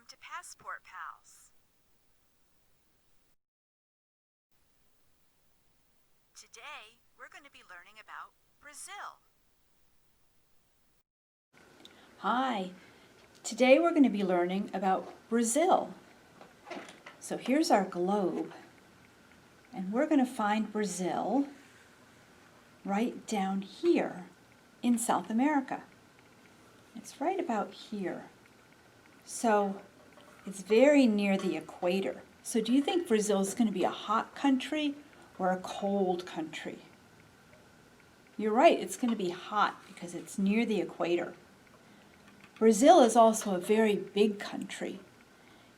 to Passport Pals. Today, we're going to be learning about Brazil. Hi, today we're going to be learning about Brazil. So here's our globe, and we're going to find Brazil right down here in South America. It's right about here. So it's very near the equator. So do you think Brazil is going to be a hot country or a cold country? You're right, it's going to be hot because it's near the equator. Brazil is also a very big country.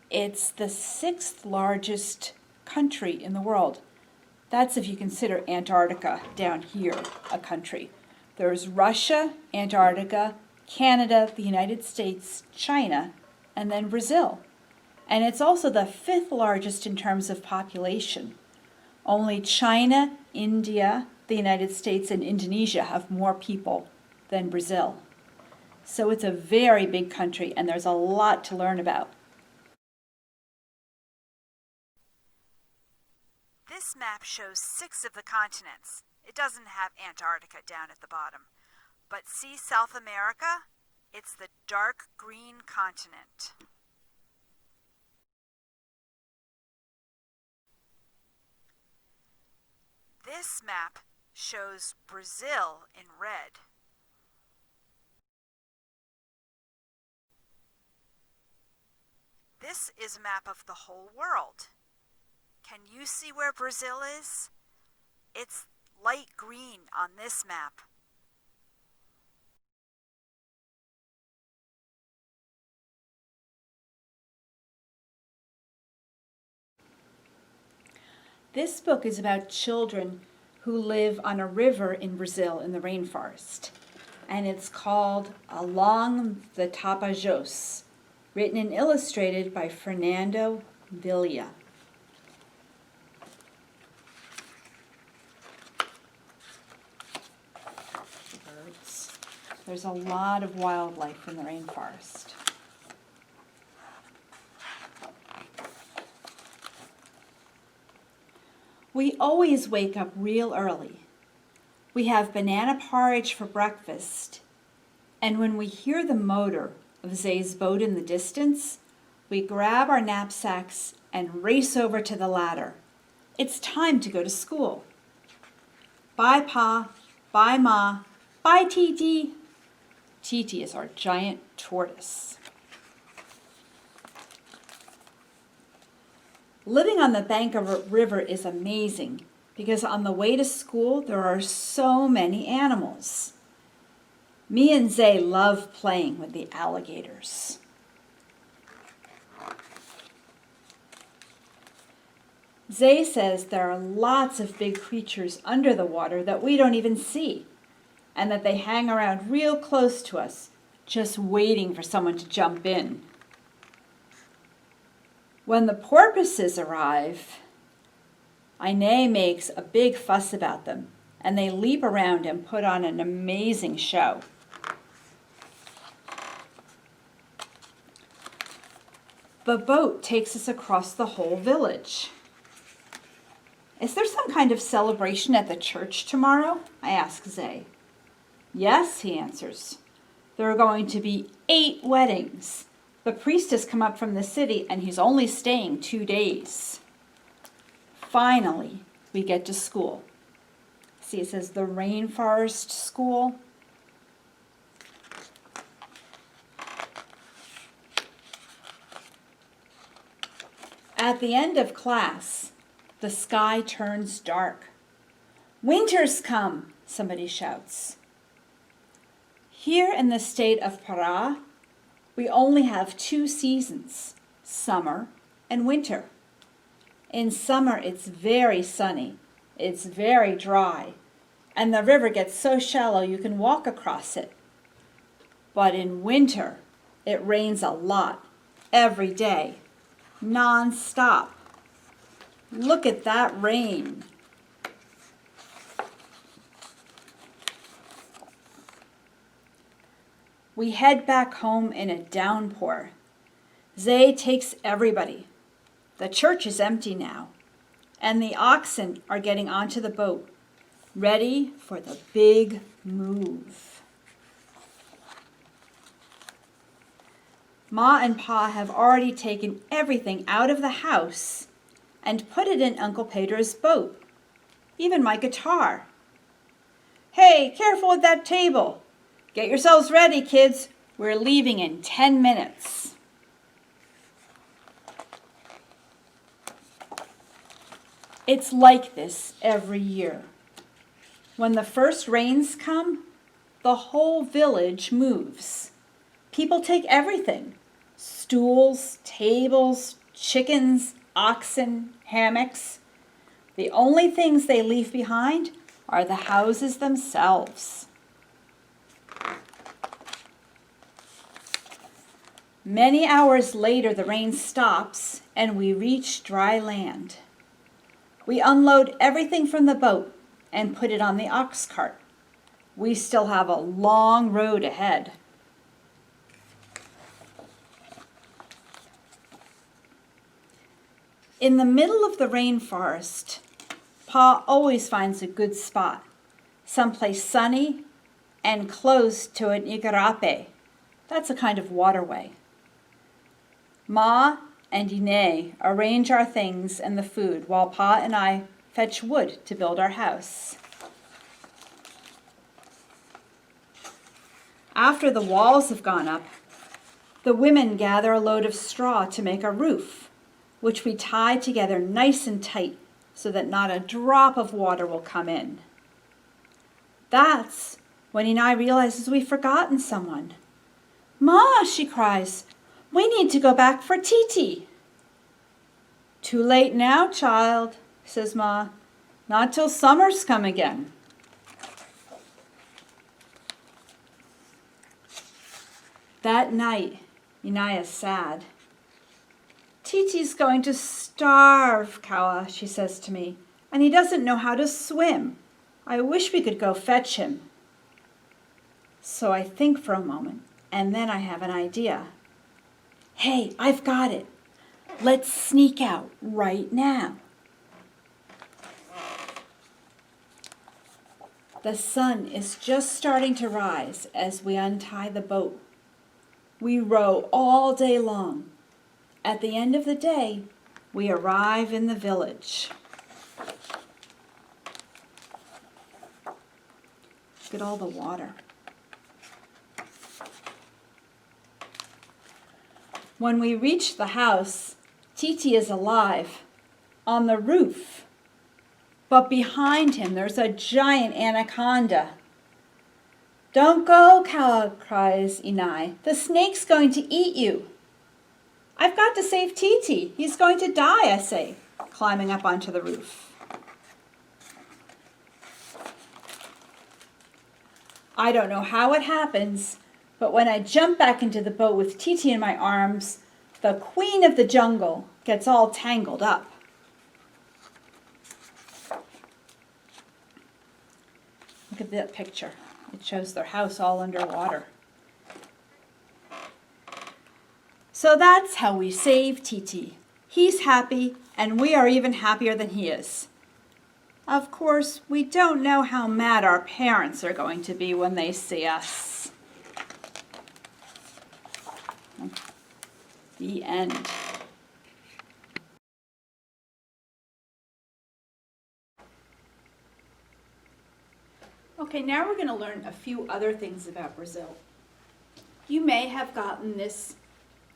It's the 6th largest country in the world. That's if you consider Antarctica down here a country. There's Russia, Antarctica, Canada, the United States, China, and then Brazil. And it's also the 5th largest in terms of population. Only China, India, the United States, and Indonesia have more people than Brazil. So it's a very big country, and there's a lot to learn about. This map shows 6 of the continents. It doesn't have Antarctica down at the bottom. But see South America? It's the dark green continent. This map shows Brazil in red. This is a map of the whole world. Can you see where Brazil is? It's light green on this map. This book is about children who live on a river in Brazil in the rainforest. And it's called Along the Tapajós, written and illustrated by Fernando Villa. Birds. There's a lot of wildlife in the rainforest. We always wake up real early. We have banana porridge for breakfast, and when we hear the motor of Zay's boat in the distance, we grab our knapsacks and race over to the ladder. It's time to go to school. Bye, Pa. Bye, Ma. Bye, Titi. Titi is our giant tortoise. Living on the bank of a river is amazing because on the way to school there are so many animals. Me and Zay love playing with the alligators. Zay says there are lots of big creatures under the water that we don't even see, and that they hang around real close to us, just waiting for someone to jump in. When the porpoises arrive, Inez makes a big fuss about them, and they leap around and put on an amazing show. The boat takes us across the whole village. Is there some kind of celebration at the church tomorrow? I ask Zay. Yes, he answers. There are going to be 8 weddings. The priest has come up from the city and he's only staying 2 days. Finally, we get to school. See, it says the Rainforest School. At the end of class, the sky turns dark. Winter's come, somebody shouts. Here in the state of Pará, we only have 2 seasons, summer and winter. In summer, it's very sunny, it's very dry, and the river gets so shallow you can walk across it. But in winter, it rains a lot, every day, non-stop. Look at that rain. We head back home in a downpour. Zay takes everybody. The church is empty now, and the oxen are getting onto the boat, ready for the big move. Ma and Pa have already taken everything out of the house and put it in Uncle Pedro's boat, even my guitar. Hey, careful with that table. Get yourselves ready, kids. We're leaving in 10 minutes. It's like this every year. When the first rains come, the whole village moves. People take everything: stools, tables, chickens, oxen, hammocks. The only things they leave behind are the houses themselves. Many hours later, the rain stops and we reach dry land. We unload everything from the boat and put it on the ox cart. We still have a long road ahead. In the middle of the rainforest, Pa always finds a good spot, someplace sunny and close to an igarape. That's a kind of waterway. Ma and Ine arrange our things and the food while Pa and I fetch wood to build our house. After the walls have gone up, the women gather a load of straw to make a roof, which we tie together nice and tight so that not a drop of water will come in. That's when Ine realizes we've forgotten someone. Ma, she cries, we need to go back for Titi. Too late now, child, says Ma. Not till summer's come again. That night, Ine is sad. Titi's going to starve, Kawa, she says to me, and he doesn't know how to swim. I wish we could go fetch him. So I think for a moment, and then I have an idea. Hey, I've got it. Let's sneak out right now. The sun is just starting to rise as we untie the boat. We row all day long. At the end of the day, we arrive in the village. Look at all the water. When we reach the house, Titi is alive, on the roof. But behind him there's a giant anaconda. Don't go, Kawa, cries Ine. The snake's going to eat you. I've got to save Titi. He's going to die, I say, climbing up onto the roof. I don't know how it happens, but when I jump back into the boat with Titi in my arms, the queen of the jungle gets all tangled up. Look at that picture. It shows their house all underwater. So that's how we save Titi. He's happy, and we are even happier than he is. Of course, we don't know how mad our parents are going to be when they see us. The end. Okay, now we're going to learn a few other things about Brazil. You may have gotten this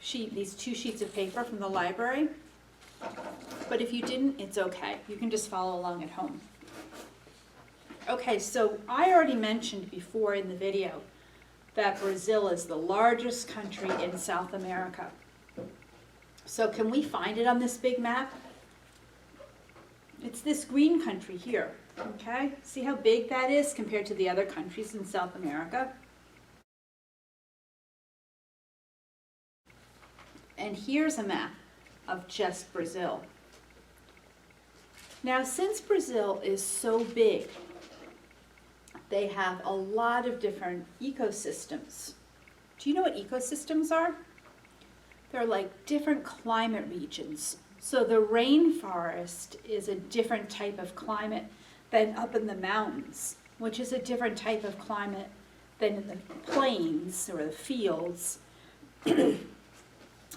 sheet, these 2 sheets of paper from the library, but if you didn't, it's okay. You can just follow along at home. Okay, so I already mentioned before in the video that Brazil is the largest country in South America. So can we find it on this big map? It's this green country here, okay? See how big that is compared to the other countries in South America? And here's a map of just Brazil. Now, since Brazil is so big, they have a lot of different ecosystems. Do you know what ecosystems are? they're like different climate regions. So the rainforest is a different type of climate than up in the mountains, which is a different type of climate than in the plains or the fields. And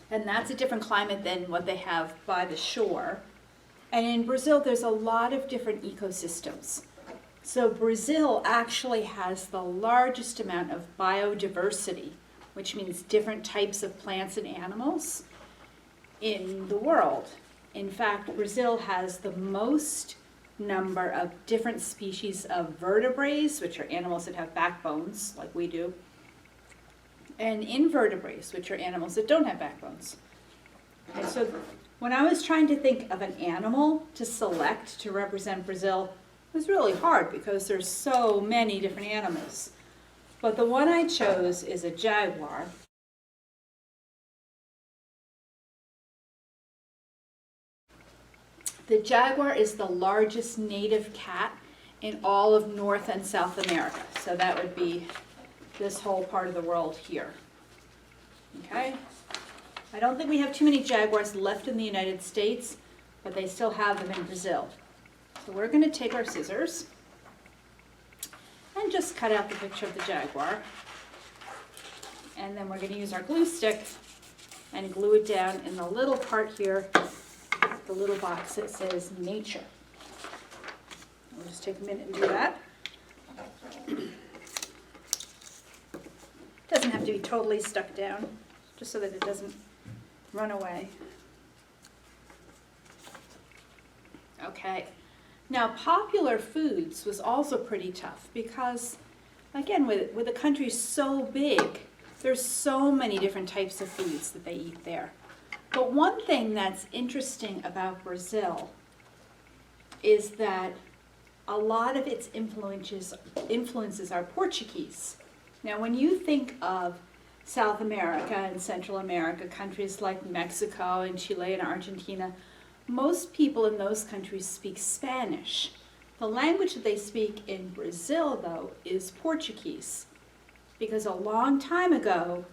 that's a different climate than what they have by the shore. And in Brazil, there's a lot of different ecosystems. So Brazil actually has the largest amount of biodiversity, which means different types of plants and animals in the world. In fact, Brazil has the most number of different species of vertebrates, which are animals that have backbones, like we do, and invertebrates, which are animals that don't have backbones. And so when I was trying to think of an animal to select to represent Brazil, it was really hard because there's so many different animals. But the one I chose is a jaguar. The jaguar is the largest native cat in all of North and South America. So that would be this whole part of the world here. Okay? I don't think we have too many jaguars left in the United States, but they still have them in Brazil. So we're going to take our scissors and just cut out the picture of the jaguar. And then we're going to use our glue stick and glue it down in the little part here, the little box that says nature. We'll just take a minute and do that. Doesn't have to be totally stuck down, just so that it doesn't run away. Okay. Now, popular foods was also pretty tough because, again, with a country so big, there's so many different types of foods that they eat there. But one thing that's interesting about Brazil is that a lot of its influences are Portuguese. Now, when you think of South America and Central America, countries like Mexico and Chile and Argentina, most people in those countries speak Spanish. The language that they speak in Brazil, though, is Portuguese, because a long time ago,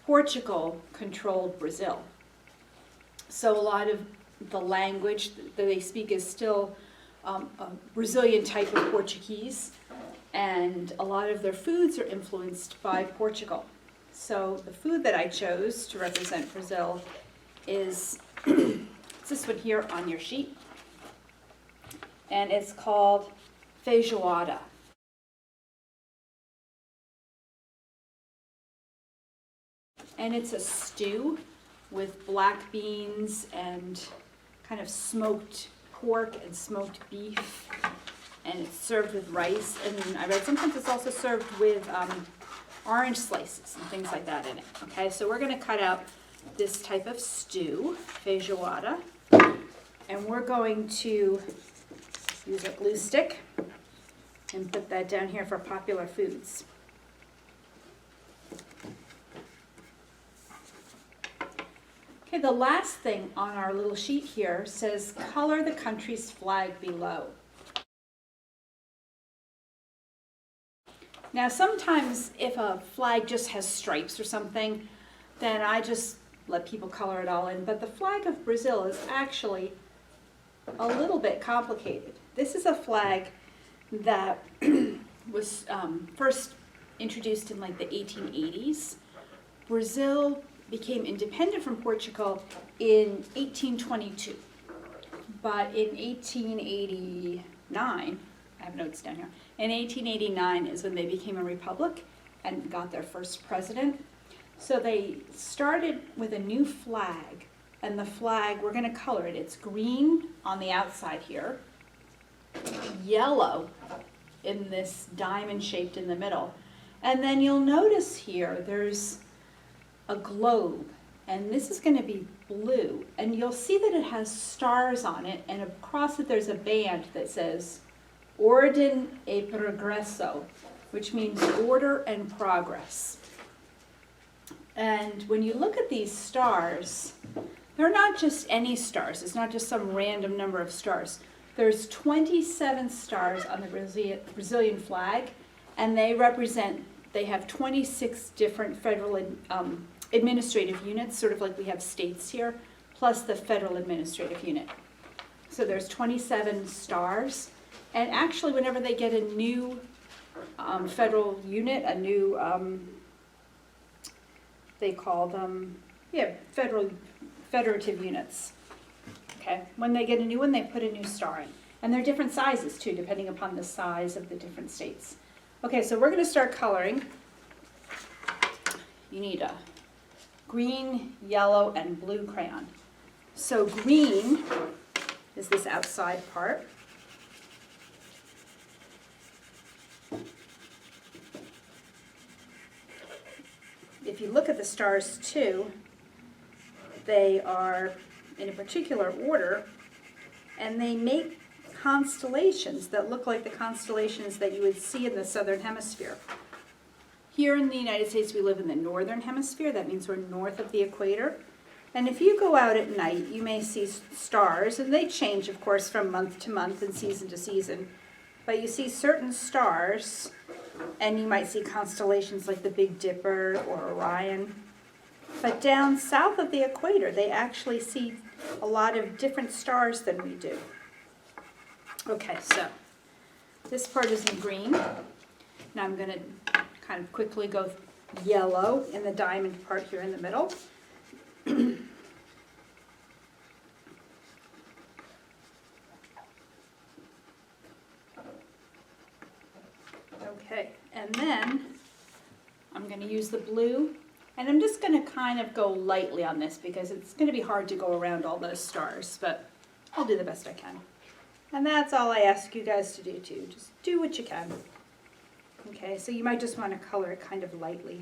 Portugal controlled Brazil. So a lot of the language that they speak is still a Brazilian type of Portuguese, and a lot of their foods are influenced by Portugal. So the food that I chose to represent Brazil is it's this one here on your sheet, and it's called feijoada. And it's a stew with black beans and kind of smoked pork and smoked beef, and it's served with rice. And I read sometimes it's also served with orange slices and things like that in it. Okay, so we're going to cut out this type of stew, feijoada, and we're going to use a glue stick and put that down here for popular foods. Okay, the last thing on our little sheet here says color the country's flag below. Now sometimes if a flag just has stripes or something, then I just let people color it all in. But the flag of Brazil is actually a little bit complicated. This is a flag that was first introduced in like the 1880s. Brazil became independent from Portugal in 1822. But in 1889, I have notes down here, in 1889 is when they became a republic and got their first president. So they started with a new flag, and the flag, we're going to color it. It's green on the outside here, yellow in this diamond shaped in the middle. And then you'll notice here there's a globe, and this is going to be blue. And you'll see that it has stars on it, and across it there's a band that says Ordem e Progresso, which means order and progress. And when you look at these stars, they're not just any stars. It's not just some random number of stars. There's 27 stars on the Brazilian flag, and they have 26 different federal administrative units, sort of like we have states here, plus the federal administrative unit. So there's 27 stars, and actually whenever they get a new federal unit, a new, they call them, federative units. Okay, when they get a new one, they put a new star in. And they're different sizes too, depending upon the size of the different states. Okay, so we're gonna start coloring. You need a green, yellow, and blue crayon. So green is this outside part. If you look at the stars too, they are in a particular order, and they make constellations that look like the constellations that you would see in the southern hemisphere. Here in the United States, we live in the northern hemisphere. That means we're north of the equator. And if you go out at night, you may see stars, and they change, of course, from month to month and season to season. But you see certain stars, and you might see constellations like the Big Dipper or Orion. But down south of the equator, they actually see a lot of different stars than we do. Okay, so this part is in green. Now I'm going to kind of quickly go yellow in the diamond part here in the middle. Okay, and then I'm going to use the blue, and I'm just going to kind of go lightly on this because it's going to be hard to go around all those stars, but I'll do the best I can. And that's all I ask you guys to do too. Just do what you can. Okay, so you might just want to color it kind of lightly.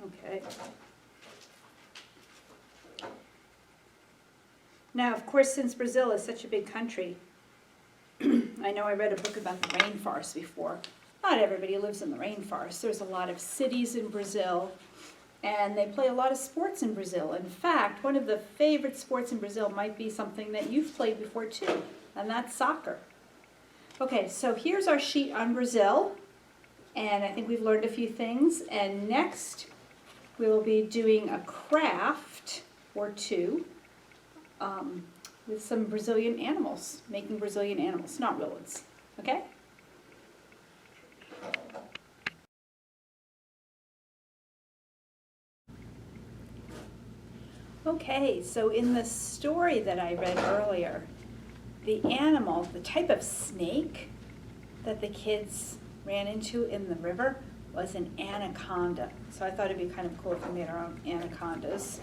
Okay. Now, of course, since Brazil is such a big country, I know I read a book about the rainforest before. Not everybody lives in the rainforest. There's a lot of cities in Brazil, and they play a lot of sports in Brazil. In fact, one of the favorite sports in Brazil might be something that you've played before too, and that's soccer. Okay, so here's our sheet on Brazil, and I think we've learned a few things. And next, we will be doing a craft or two with some Brazilian animals, making Brazilian animals, not real ones, okay? Okay, so in the story that I read earlier, the animal, the type of snake that the kids ran into in the river was an anaconda. So I thought it'd be kind of cool if we made our own anacondas.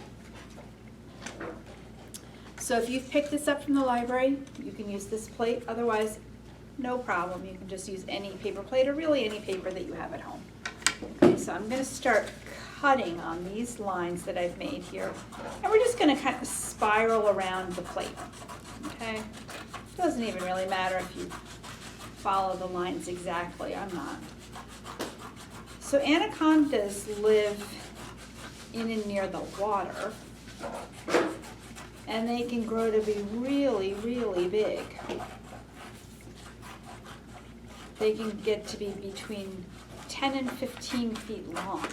So if you've picked this up from the library, you can use this plate. Otherwise, no problem. You can just use any paper plate or really any paper that you have at home. Okay, so I'm going to start cutting on these lines that I've made here. And we're just going to kind of spiral around the plate. Okay? It doesn't even really matter if you follow the lines exactly. I'm not. So anacondas live in and near the water. And they can grow to be really, really big. They can get to be between 10 and 15 feet long.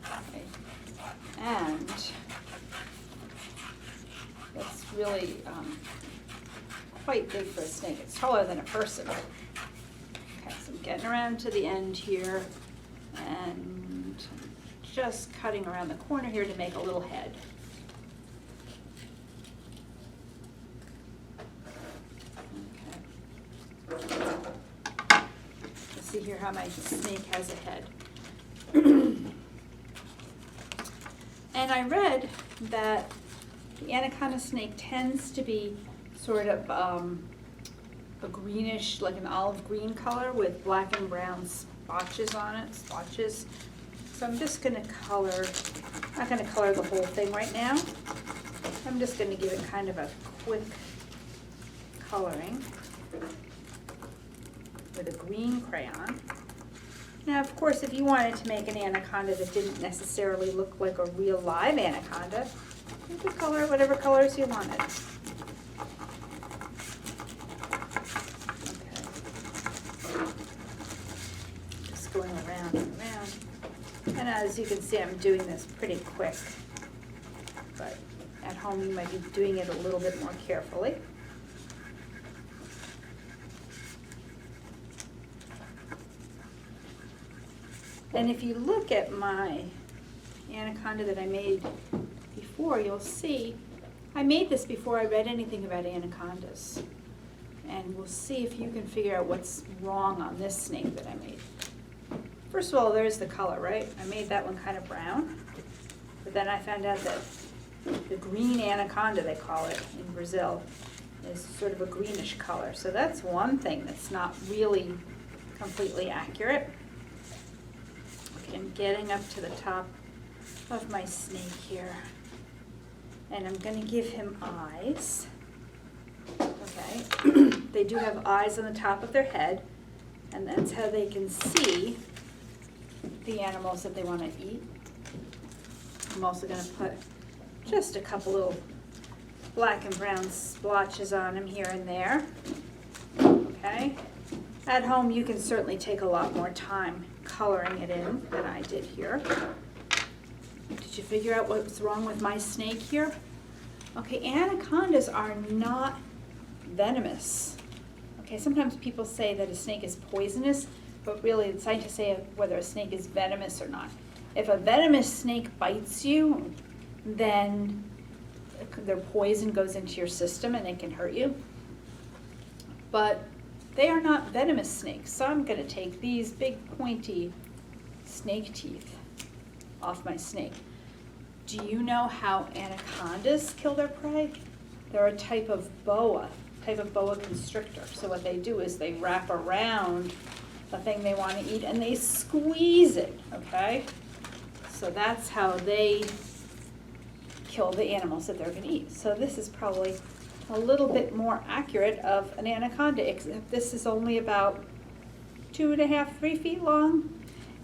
Okay. And that's really quite big for a snake. It's taller than a person. Okay, so I'm getting around to the end here and just cutting around the corner here to make a little head. See here how my snake has a head. And I read that the anaconda snake tends to be sort of a greenish, like an olive green color with black and brown spotches on it, splotches. So I'm just going to color, I'm not going to color the whole thing right now. I'm just going to give it kind of a quick coloring with a green crayon. Now, of course, if you wanted to make an anaconda that didn't necessarily look like a real live anaconda, you could color it whatever colors you wanted. Okay. Just going around and around. And as you can see, I'm doing this pretty quick, but at home you might be doing it a little bit more carefully. And if you look at my anaconda that I made before, you'll see I made this before I read anything about anacondas. And we'll see if you can figure out what's wrong on this snake that I made. First of all, there's the color, right? I made that one kind of brown, but then I found out that the green anaconda, they call it in Brazil, is sort of a greenish color. So that's one thing that's not really completely accurate. Okay, I'm getting up to the top of my snake here, and I'm going to give him eyes. Okay, they do have eyes on the top of their head, and that's how they can see the animals that they want to eat. I'm also going to put just a couple little black and brown splotches on him here and there. Okay, at home you can certainly take a lot more time coloring it in than I did here. Did you figure out what's wrong with my snake here? Okay, anacondas are not venomous. Okay, sometimes people say that a snake is poisonous, but really scientists say whether a snake is venomous or not. If a venomous snake bites you, then their poison goes into your system and it can hurt you. But they are not venomous snakes, so I'm going to take these big pointy snake teeth off my snake. Do you know how anacondas kill their prey? They're a type of boa constrictor. So what they do is they wrap around the thing they want to eat and they squeeze it, okay? So that's how they kill the animals that they're going to eat. So this is probably a little bit more accurate of an anaconda, except this is only about 2.5, 3 feet long.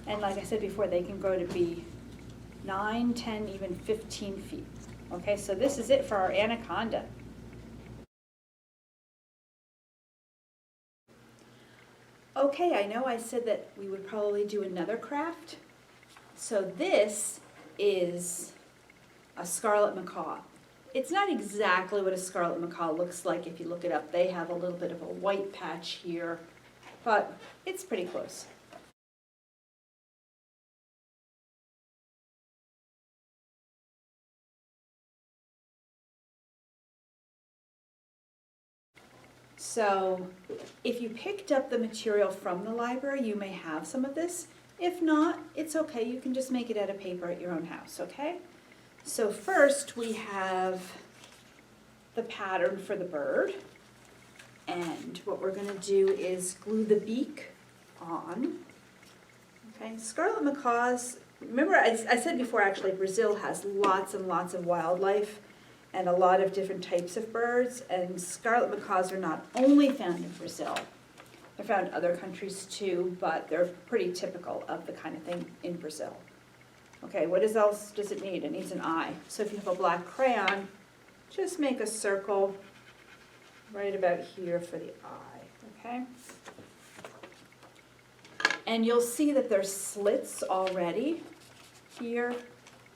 And like I said before, they can grow to be 9, 10, even 15 feet. Okay, so this is it for our anaconda. Okay, I know I said that we would probably do another craft. So this is a scarlet macaw. It's not exactly what a scarlet macaw looks like if you look it up. They have a little bit of a white patch here, but it's pretty close. So if you picked up the material from the library, you may have some of this. If not, it's okay. You can just make it out of paper at your own house, okay? So first we have the pattern for the bird. And what we're going to do is glue the beak on. Okay, scarlet macaws, remember I said before actually Brazil has lots and lots of wildlife and a lot of different types of birds, and scarlet macaws are not only found in Brazil. They're found in other countries too, but they're pretty typical of the kind of thing in Brazil. Okay, what else does it need? It needs an eye. So if you have a black crayon, just make a circle right about here for the eye, okay? And you'll see that there's slits already here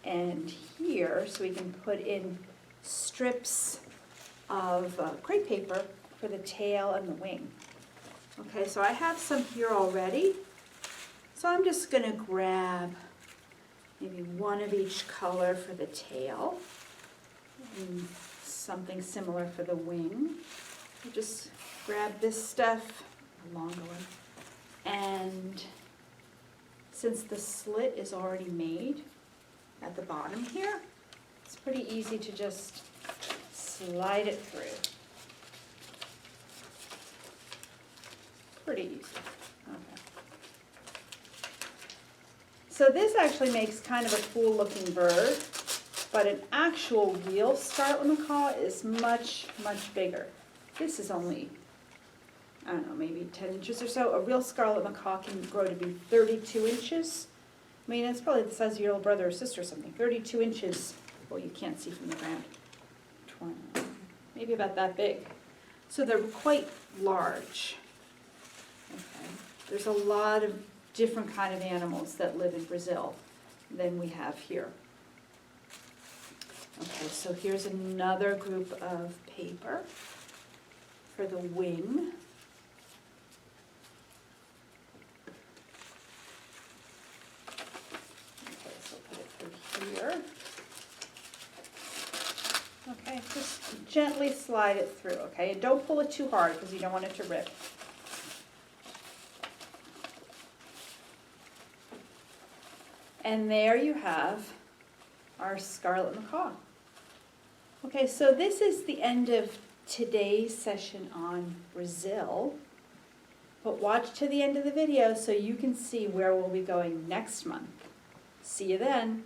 and here, so we can put in strips of crepe paper for the tail and the wing. Okay, so I have some here already. So I'm just going to grab maybe one of each color for the tail and something similar for the wing. I'll just grab this stuff, a longer one, and since the slit is already made at the bottom here, it's pretty easy to just slide it through. Pretty easy. Okay. So this actually makes kind of a cool looking bird, but an actual real scarlet macaw is much, much bigger. This is only, I don't know, maybe 10 inches or so. A real scarlet macaw can grow to be 32 inches. I mean, it's probably the size of your little brother or sister or something. 32 inches, well, you can't see from the ground. 20, maybe about that big. So they're quite large. Okay. There's a lot of different kind of animals that live in Brazil. than we have here. Okay, so here's another group of paper for the wing. Okay, so put it through here. Okay, just gently slide it through, okay? And don't pull it too hard because you don't want it to rip. And there you have our scarlet macaw. Okay, so this is the end of today's session on Brazil. But watch to the end of the video so you can see where we'll be going next month. See you then.